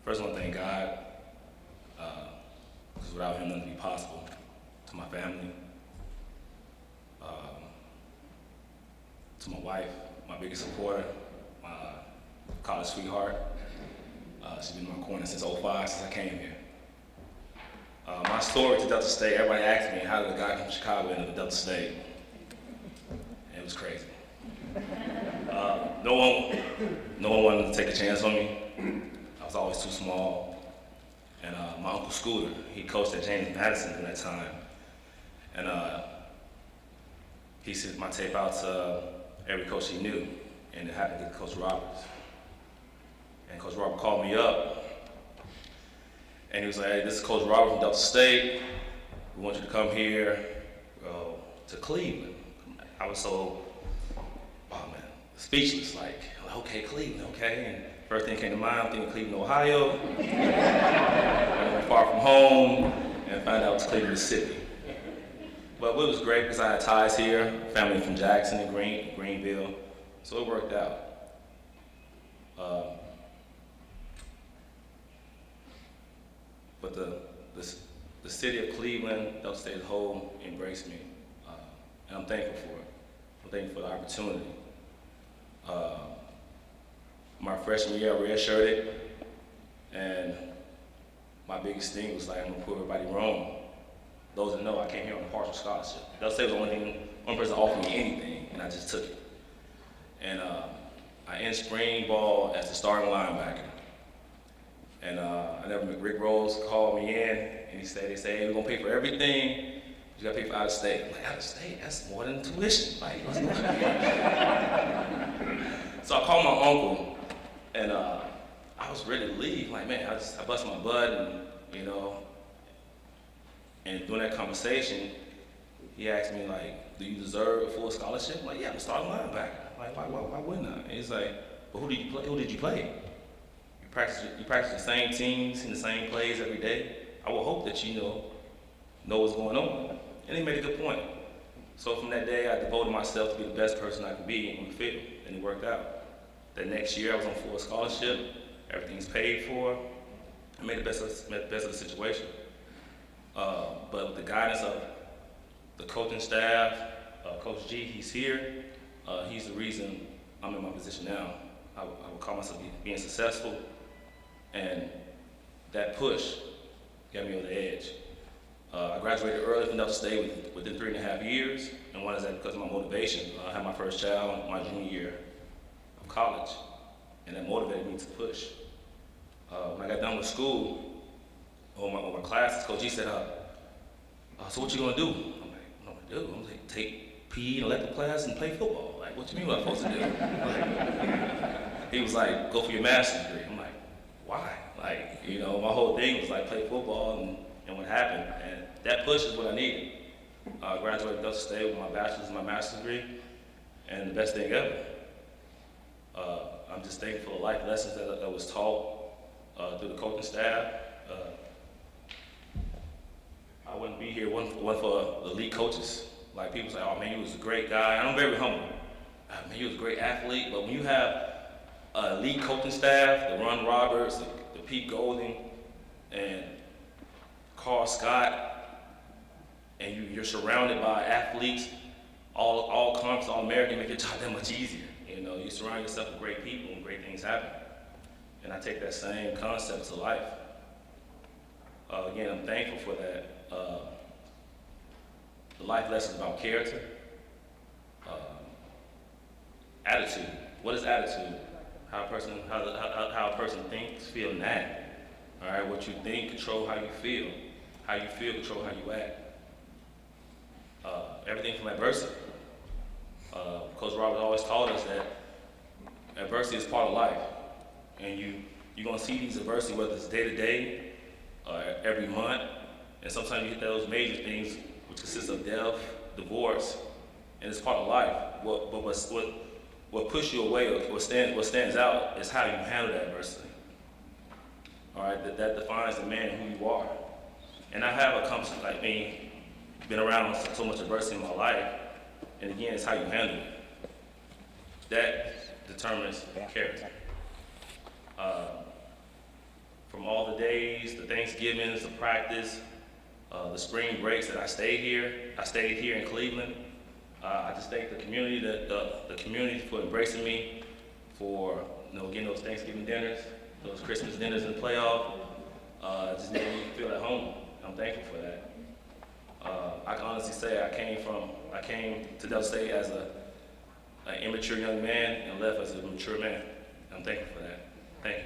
First, I want to thank God, because without Him, nothing would be possible. To my family, to my wife, my biggest supporter, my college sweetheart. She's been in my corner since '05, since I came here. My story to Delta State, everybody asks me, how did a guy from Chicago end up at Delta State? It was crazy. No one wanted to take a chance on me. I was always too small. And my uncle Scooter, he coached at James Madison during that time. And he sent my tape out to every coach he knew, and it happened to get Coach Roberts. And Coach Robert called me up, and he was like, hey, this is Coach Robert from Delta State. We want you to come here to Cleveland. I was so, speechless, like, okay, Cleveland, okay. And first thing that came to mind, I'm thinking Cleveland, Ohio. I went far from home and found out it was Cleveland, Mississippi. But it was great because I had ties here, family from Jackson and Greenville, so it worked out. But the city of Cleveland, Delta State as a whole, embraced me, and I'm thankful for it. I'm thankful for the opportunity. My freshman year, I redshirted, and my biggest thing was like, I'm gonna prove everybody wrong. Those that know, I came here on a partial scholarship. Delta State was the only person that offered me anything, and I just took it. And I ended spring ball as the starting linebacker. And I never met Rick Rose called me in, and they say, hey, we're gonna pay for everything, but you gotta pay for out of state. I'm like, out of state? That's more than tuition. Like, what's going on? So I called my uncle, and I was ready to leave. Like, man, I busted my butt, and and during that conversation, he asked me, like, do you deserve a full scholarship? I'm like, yeah, I'm a starting linebacker. Like, why wouldn't I? And he's like, but who did you play? You practice the same teams and the same plays every day. I will hope that you know what's going on. And he made a good point. So from that day, I devoted myself to be the best person I could be on the field, and it worked out. The next year, I was on full scholarship. Everything's paid for. I made the best of the situation. But with the guidance of the coaching staff, Coach G, he's here. He's the reason I'm in my position now. I would call myself being successful, and that push got me over the edge. I graduated early from Delta State within 3.5 years, and one is that because of my motivation. I had my first child my junior year of college, and that motivated me to push. When I got done with school, on my classes, Coach G said, so what you gonna do? I'm like, what am I gonna do? I'm like, take PE and elective class and play football. Like, what you mean what I'm supposed to do? Like, he was like, go for your master's degree. I'm like, why? Like, my whole thing was like, play football and what happened. And that push is what I needed. I graduated Delta State with my bachelor's and my master's degree, and the best thing ever. I'm just thankful for the life lessons that was taught through the coaching staff. I wouldn't be here one for the elite coaches. Like, people say, oh man, you was a great guy. And I'm very humble. Man, you was a great athlete, but when you have an elite coaching staff, the Ron Roberts, the Pete Golding, and Carl Scott, and you're surrounded by athletes, all conference, all American, make your job that much easier. You surround yourself with great people and great things happen. And I take that same concept to life. Again, I'm thankful for that. The life lessons about character, attitude. What is attitude? How a person thinks, feel, and act. All right, what you think control how you feel. How you feel control how you act. Everything from adversity. Coach Robert always taught us that adversity is part of life, and you're gonna see these adversity whether it's day to day, every month, and sometimes you hit those major things, which consists of death, divorce, and it's part of life. But what pushes you away, or what stands out, is how you handle that adversity. All right, that defines the man who you are. And I have accomplished, like me, been around so much adversity in my life, and again, it's how you handle it. That determines character. from all the days, the Thanksgivings, the practice, the spring breaks that I stayed here. I stayed here in Cleveland. I just thank the community, the community for embracing me, for getting those Thanksgiving dinners, those Christmas dinners in the playoff. It just made me feel at home. I'm thankful for that. I can honestly say I came to Delta State as an immature young man and left as a mature man. I'm thankful for that. Thank you.